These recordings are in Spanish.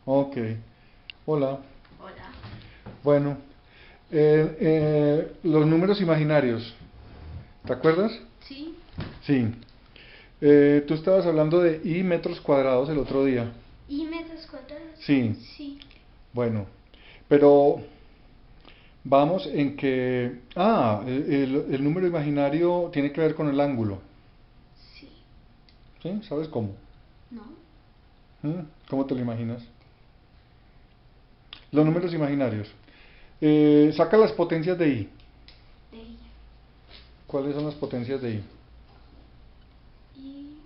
Ok. Hola. Hola. Bueno, los números imaginarios, ¿te acuerdas? Sí. Sí. Tú estabas hablando de i metros cuadrados el otro día. ¿Y metros cuadrados? Sí. Sí. Bueno, pero vamos en que... Ah, el número imaginario tiene que ver con el ángulo. Sí. ¿Sí? ¿Sabes cómo? No. ¿Cómo te lo imaginas? Los Mm, números imaginarios. Saca las potencias de i. de ella. ¿Cuáles son las potencias de i? Y,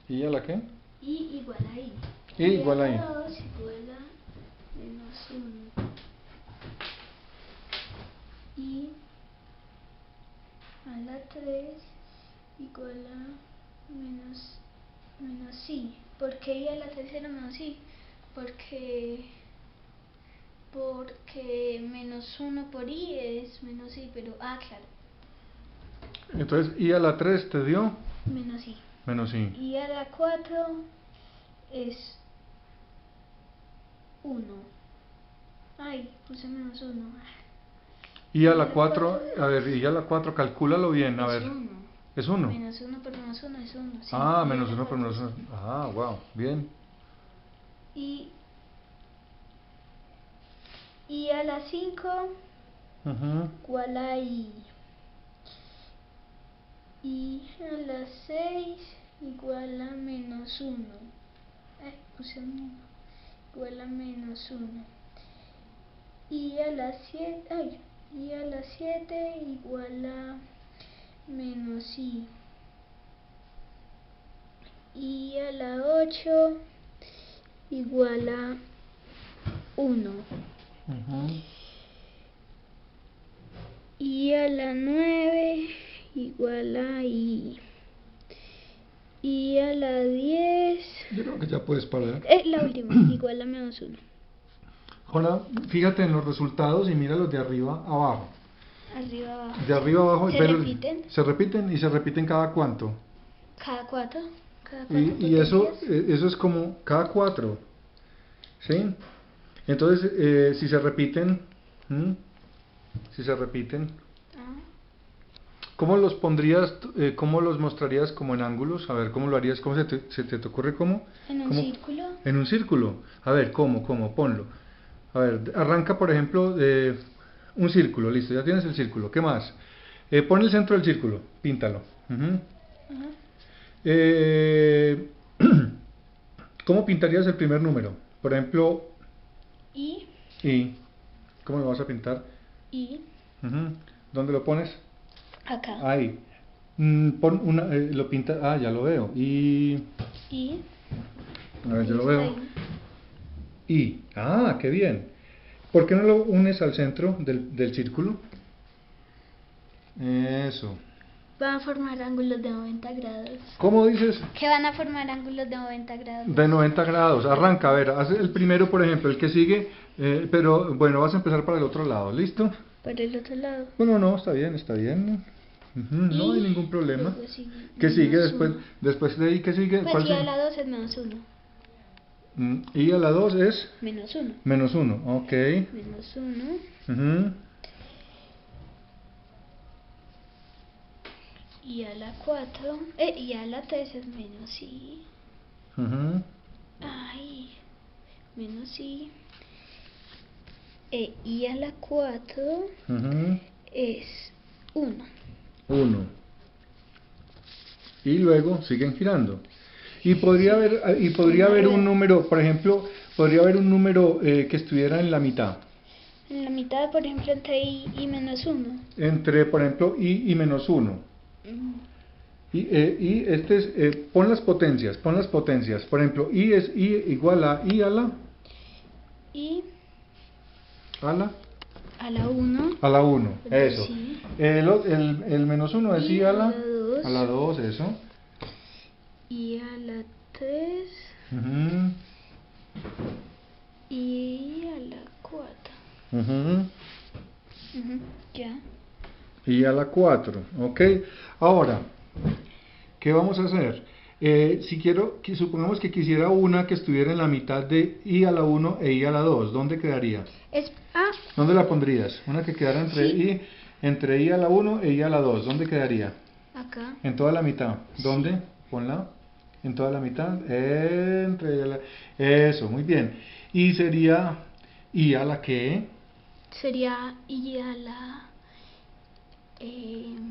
y, ¿I a la qué? y igual a i. I Y a igual a la i. 2 igual a -1. Y a la 3 igual a menos i. ¿Por qué i a la 3 era menos i? Porque -1 por i es menos i, pero... Ah, claro. Entonces, i a la 3 te dio Menos i. menos i. Y a la 4 es 1. Ay, puse -1. I a Y a la la 4, 4 a ver, i a la 4, calcúlalo bien, a es ver. 1. ¿Es 1? -1 por -1 es 1, sí. Ah, Y a menos la 1 por 4 menos es 1. 1. Ah, wow, bien. Y, y a la 5 Ujú. igual a i. Y a la 6 igual a -1. Puse un 1. Igual a -1. Y a la 7, y a la 7 igual a menos i. Y a la 8 igual a 1. Ujú. Y a la 9 igual a i. Y a la 10, Yo creo que ya puedes parar. la última, igual a -1. Ahora, fíjate en los resultados y míralos de arriba a abajo. Arriba, abajo, De sí. arriba a abajo, ¿Se repiten? se repiten y se repiten cada cuánto. Cada 4. Cada Y, 4 y eso, potencias. eso es como cada 4, ¿sí? Entonces, si se repiten, ¿m? Si se repiten, Ah, ¿cómo los pondrías, cómo los mostrarías como en ángulos? A ver, ¿cómo lo harías? ¿Cómo se te ocurre cómo? en un ¿Cómo? círculo. En un círculo. A ver, ¿cómo? Ponlo. A ver, arranca por ejemplo de un círculo, listo, ya tienes el círculo. ¿Qué más? Pon el centro del círculo, píntalo. Ujú. Ajá. Eh, ¿Cómo pintarías el primer número? Por ejemplo, Y, ¿y cómo lo vas a pintar? y, Ujú. ¿Dónde lo pones? acá. Ahí. Pon una, lo pinta, ah, ya lo veo. Y, A ver, yo lo es veo. ahí. Qué bien. ¿Por qué no lo unes al centro del círculo? Eso. Van a formar ángulos de 90 grados. ¿Cómo dices? ¿Qué van a formar ángulos de 90 grados? De 90 grados. Arranca, a ver, haz el primero, por ejemplo, el que sigue, pero bueno, vas a empezar para el otro lado, ¿listo? Por el otro lado. Bueno, no, está bien, está bien. Ujú, no hay Y ningún problema. luego sigue ¿Qué sigue menos después? 1. Después de ahí, ¿qué sigue? Pues ¿Cuál y a sigue? la 2 es -1. Y a la 2 es -1. -1, ok. -1. Ujú. Y a la 4. Y a la 3 es menos i. Ujú. Ay, menos i. Y a la 4 Ujú. es 1. 1. Y luego siguen girando. Y podría haber un número, por ejemplo, podría haber un número que estuviera en la mitad. En la mitad, por ejemplo, entre i y -1. Entre, por ejemplo, i y -1. Y este es, pon las potencias. Por ejemplo, i es i igual a i Y a la, a la 1. a la 1, eso. Sí. El -1 es Y i a la 2. a la 2, eso. Y a la 3. Ujú, Y a la 4. ujú. Ya. Y a la 4, ¿ok? Ahora, ¿qué vamos a hacer? Si quiero, supongamos que quisiera una que estuviera en la mitad de i a la 1 e i a la 2, ¿dónde quedaría? ¿Dónde la pondrías? Una que quedara entre i a la 1 e i a la 2, ¿dónde quedaría? Acá. En toda la mitad. ¿Dónde? Ponla. En toda la mitad. Eso, muy bien. Y sería i a la que. Sería i a la...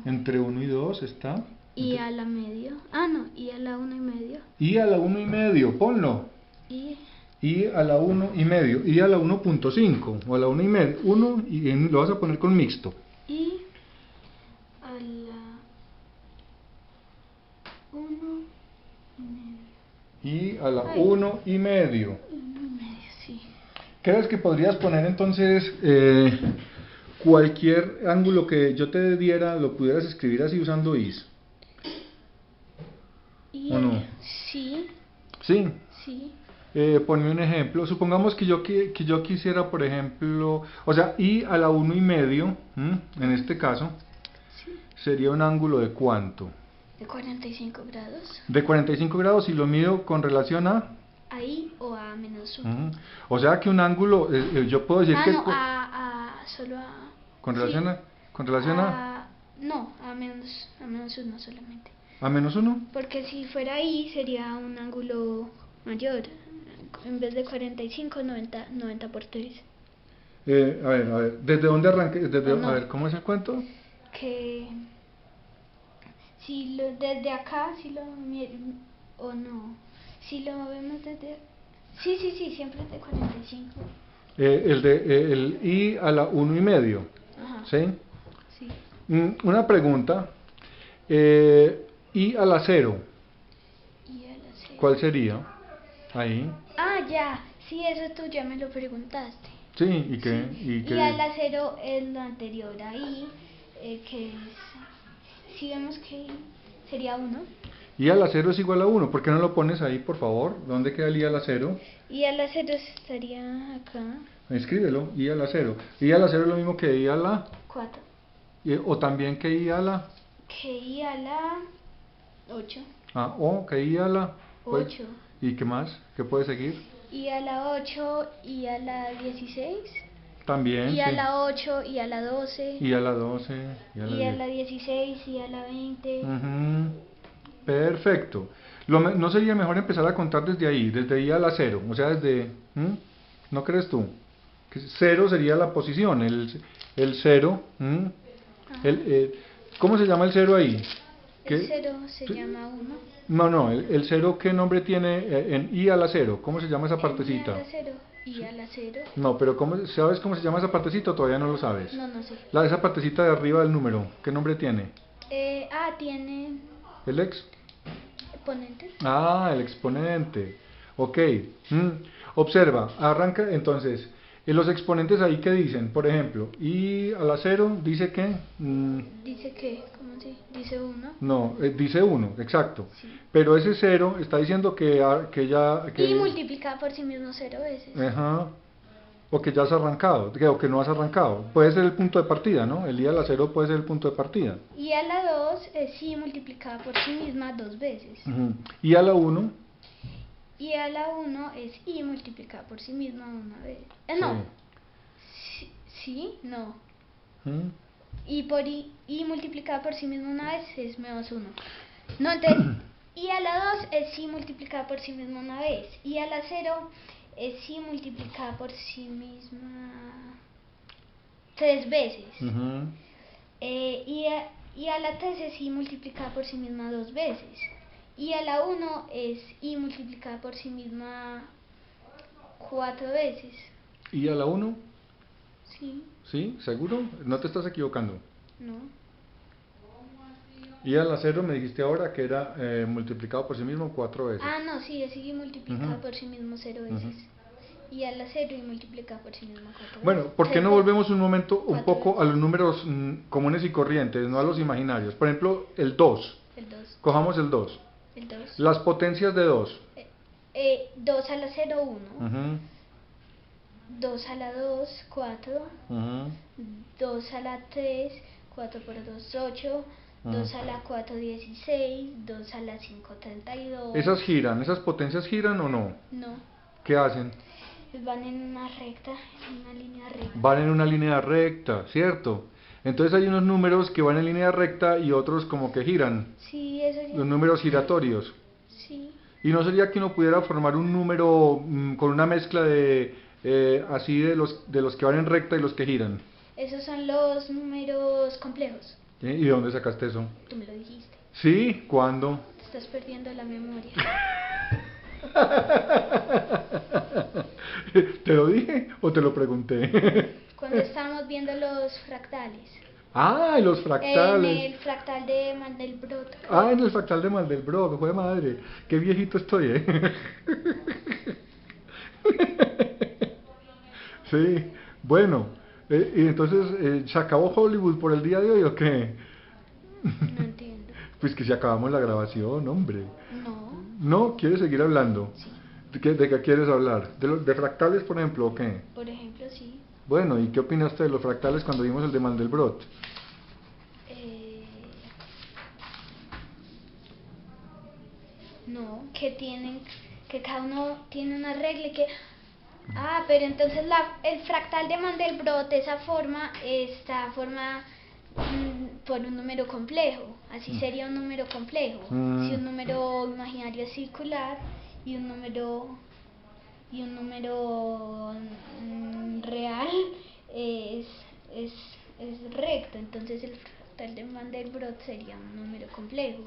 Entre 1 y 2 está. i a la medio. Ah, no, i a la 1 y medio. I a la 1 y medio, ponlo. I a la 1 y medio. I a la 1.5 o a la 1 y medio. 1 y lo vas a poner con mixto. I a la 1 y medio. I a la 1 y medio. 1 y medio, sí. ¿Crees que podrías poner entonces cualquier ángulo que yo te diera, lo pudieras escribir así usando is? ¿O no? Sí. Sí. Sí. Ponme un ejemplo. Supongamos que yo quisiera, por ejemplo, o sea, i a la 1 y medio, en este caso, Sí. sería un ángulo de ¿cuánto? De 45 grados. De 45 grados y lo mido con relación a... ¿A i o a -1? O sea que un ángulo, yo puedo decir que... No, solo a... ¿Con relación a...? ¿Con relación a...? No, a -1 solamente. ¿A -1? Porque si fuera i sería un ángulo mayor. En vez de 45, 90 por 3. A ver, ¿desde dónde arranque? No. A ver, ¿cómo es el cuento? Que si desde acá, o no, si lo vemos desde... Sí, siempre es de 45. El i a la 1 y medio. Ajá. ¿Sí? Sí. Una pregunta. I a la 0. I a la 0. ¿Cuál sería? Ahí. Ah, ya. Sí, eso tú ya me lo preguntaste. Sí, ¿y qué? Sí. I a la 0 es lo anterior a i, que es... Si vemos que sería 1. I a la 0 es igual a 1. ¿Por qué no lo pones ahí, por favor? ¿Dónde queda el i a la 0? I a la 0 estaría acá. Escríbelo, i a la 0. I a la 0 es lo mismo que i a la... 4. O también que i a la... Que i a la 8. O que i a la... 8. ¿Y qué más? ¿Qué puede seguir? I a la 8, i a la 16. También, I a la 8, i a la 12. I a la 12. I a la 16, i a la 20. Perfecto. ¿No sería mejor empezar a contar desde ahí, desde i a la 0? O sea, desde... ¿No crees tú? Que 0 sería la posición, el 0. ¿Cómo se llama el 0 ahí? El 0 se llama 1. No, el 0, ¿qué nombre tiene en i a la 0? ¿Cómo se llama esa partecita? I a la 0. I a la 0. No, pero ¿sabes cómo se llama esa partecita o todavía no lo sabes? No sé. Esa partecita de arriba del número, ¿qué nombre tiene? Tiene... ¿El exponente. El exponente. Ok. Observa, arranca entonces. Los exponentes ahí, ¿qué dicen? Por ejemplo, i a la 0 dice que... Dice que, ¿cómo así? Dice 1. No, dice 1, exacto. Sí. Pero ese 0 está diciendo que ya... Y multiplica por sí mismo 0 veces. Ajá. O que ya has arrancado, o que no has arrancado. Puede ser el punto de partida, ¿no? El i a la 0 puede ser el punto de partida. Y a la 2 es i multiplicada por sí misma 2 veces. Y a la 1... Y a la 1 es i multiplicada por sí misma una vez. No. Sí, no. Y por i multiplicada por sí misma una vez es menos 1. No, entonces, i a la 2 es i multiplicada por sí misma una vez. Y a la 0 es i multiplicada por sí misma 3 veces. Y a la 3 es i multiplicada por sí misma 2 veces. Y a la 1 es i multiplicada por sí misma 4 veces. ¿Y a la 1? Sí. ¿Sí? ¿Seguro? ¿No te estás equivocando? No. Y a la 0 me dijiste ahora que era multiplicado por sí mismo 4 veces. No, sí, es i multiplicado por sí mismo 0 veces. Y a la 0 y multiplicado por sí mismo 4 veces. Bueno, ¿por qué no volvemos un momento un poco a los números comunes y corrientes, no a los imaginarios? Por ejemplo, el 2. El 2. Cojamos el 2. El 2. Las potencias de 2. 2 a la 0, 1. 2 a la 2, 4. 2 a la 3, 4 por 2, 8. 2 a la 4, 16, 2 a la 5, 32. ¿Esas giran? ¿Esas potencias giran o no? No. ¿Qué hacen? Van en una recta, en una línea recta. Van en una línea recta, ¿cierto? Entonces hay unos números que van en línea recta y otros como que giran. Sí, eso ya. Los números giratorios. Sí. ¿Y no sería que uno pudiera formar un número con una mezcla de así de los que van en recta y los que giran? Esos son los números complejos. ¿Sí? ¿Y de dónde sacaste eso? Tú me lo dijiste. ¿Sí? ¿Cuándo? Te estás perdiendo la memoria. ¿Te lo dije o te lo pregunté? Cuando estábamos viendo los fractales. Ah, y los fractales. En el fractal de Mandelbrot. Ah, en el fractal de Mandelbrot, ¡jue madre! ¡Qué viejito estoy, Sí, bueno, y entonces, ¿se acabó Hollywood por el día de hoy o qué? No entiendo. Pues que si acabamos la grabación, hombre. No. ¿No? ¿Quieres seguir hablando? Sí. ¿De qué quieres hablar? ¿De fractales, por ejemplo, o qué? Por ejemplo, sí. Bueno, ¿y qué opinaste de los fractales cuando vimos el de Mandelbrot? No, que cada uno tiene una regla y que... Ah, pero entonces el fractal de Mandelbrot, esa forma, está formada por un número complejo. Así sería un número complejo. Si un número imaginario es circular y un número real es recto, entonces el fractal de Mandelbrot sería un número complejo.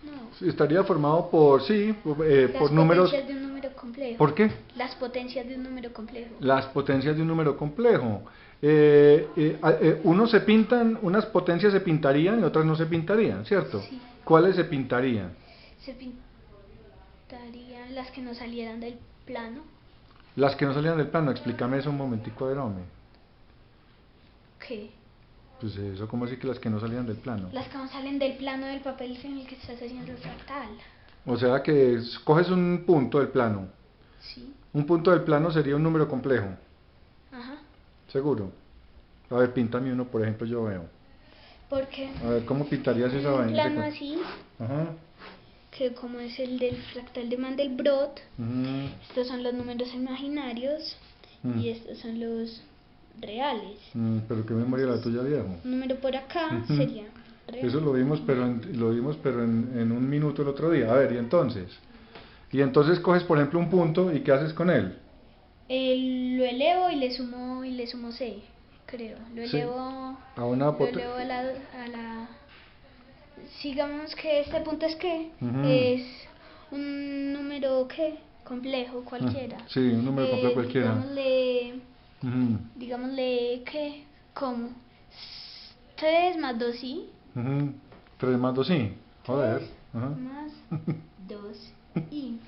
No. Estaría formado por, sí, por números... Las potencias de un número complejo. ¿Por qué? Las potencias de un número complejo. Las potencias de un número complejo. Unos se pintan, unas potencias se pintarían y otras no se pintarían, ¿cierto? Sí. ¿Cuáles se pintarían? Se pintarían las que no salieran del plano. Las que no salían del plano, explícame eso un momentico, a ver, hombre. ¿Qué? Pues eso, ¿cómo así que las que no salían del plano? Las que no salen del plano del papel en el que estás haciendo el fractal. O sea que coges un punto del plano. Sí. Un punto del plano sería un número complejo. Ajá. ¿Seguro? A ver, píntame uno, por ejemplo, yo veo. ¿Por qué? A ver, ¿cómo pintarías esa vaina? Un plano así, Ajá. que como es el del fractal de Mandelbrot, Ujú. estos son los números imaginarios y estos son los reales. Pero qué memoria la tuya, viejo. Un número por acá sería real. Eso lo vimos, pero en un minuto el otro día. A ver, y entonces coges, por ejemplo, un punto y ¿qué haces con él? Lo elevo y le sumo C, creo. Lo elevo a una lo elevo a la digamos que este punto es que es un número que complejo cualquiera. Sí, un número complejo cualquiera. Digámosle que como 3 más 2 sí. 3 más 2 sí. Joder. Más 2 y.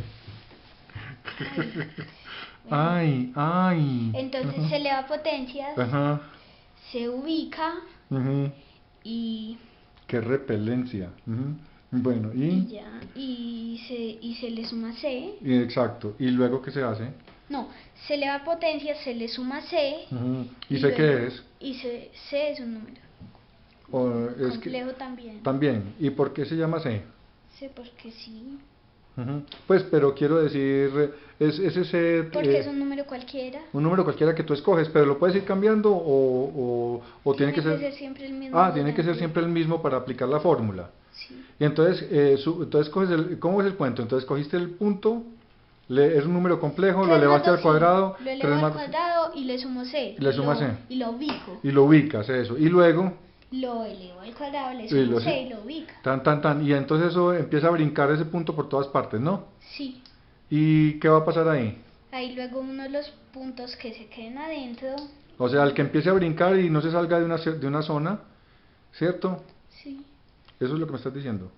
Ay. Entonces se eleva potencias, se ubica y... Qué repelencia. Bueno, y se le suma C. Exacto. ¿Y luego qué se hace? No, se eleva potencias, se le suma C. ¿Y C qué es? Y C es un número. Complejo también. También. ¿Y por qué se llama C? C porque sí. Pues, pero quiero decir, es ese... Porque es un número cualquiera. Un número cualquiera que tú escoges, pero lo puedes ir cambiando o tiene que ser siempre el mismo. tiene que ser siempre el mismo para aplicar la fórmula. Sí. Y entonces, entonces coges ¿cómo es el cuento? Entonces cogiste el punto, es un número complejo, lo elevaste al cuadrado. Lo elevo al cuadrado y le sumo C. Y le sumas C. Y lo ubico. Y lo ubicas, eso. Y luego... Lo elevo al cuadrado, le sumo C y lo ubica. Y entonces eso empieza a brincar ese punto por todas partes, ¿no? Sí. ¿Y qué va a pasar ahí? Ahí luego uno de los puntos que se queden adentro. O sea, el que empiece a brincar y no se salga de una zona, ¿cierto? Sí. Eso es lo que me estás diciendo.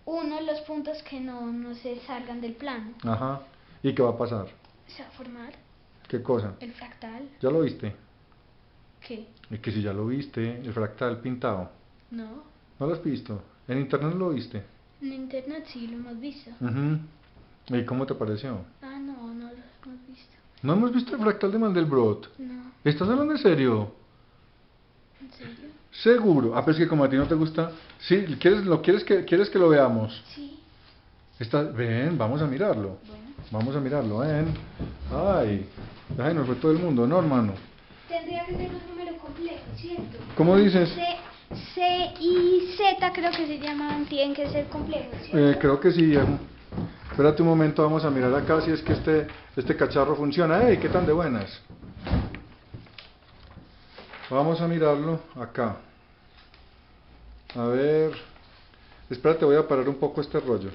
Uno de los puntos que no se salgan del plano. Ajá. ¿Y qué va a pasar? Se va a formar. ¿Qué cosa? El fractal. ¿Ya lo viste? ¿Qué? Es que si ya lo viste, el fractal pintado. No. ¿No lo has visto? ¿En internet lo viste? En internet sí lo hemos visto. ¿Y cómo te pareció? No lo hemos visto. ¿No hemos visto el fractal de Mandelbrot? No. ¿Estás hablando en serio? ¿En serio? Seguro. Ah, pero es que como a ti no te gusta... Sí, ¿quieres que lo veamos? Sí. Ven, vamos a mirarlo. Bueno. Vamos a mirarlo, ven. Ay, ay, nos fue todo el mundo, ¿no, hermano? Tendría que ser un número complejo, ¿cierto? ¿Cómo dices? C y Z creo que se llaman, tienen que ser complejos, ¿cierto? Creo que sí, viejo. Espérate un momento, vamos a mirar acá si es que este cacharro funciona. ¡Ey, qué tan de buenas! Vamos a mirarlo acá. A ver... Espérate, voy a parar un poco este rollo.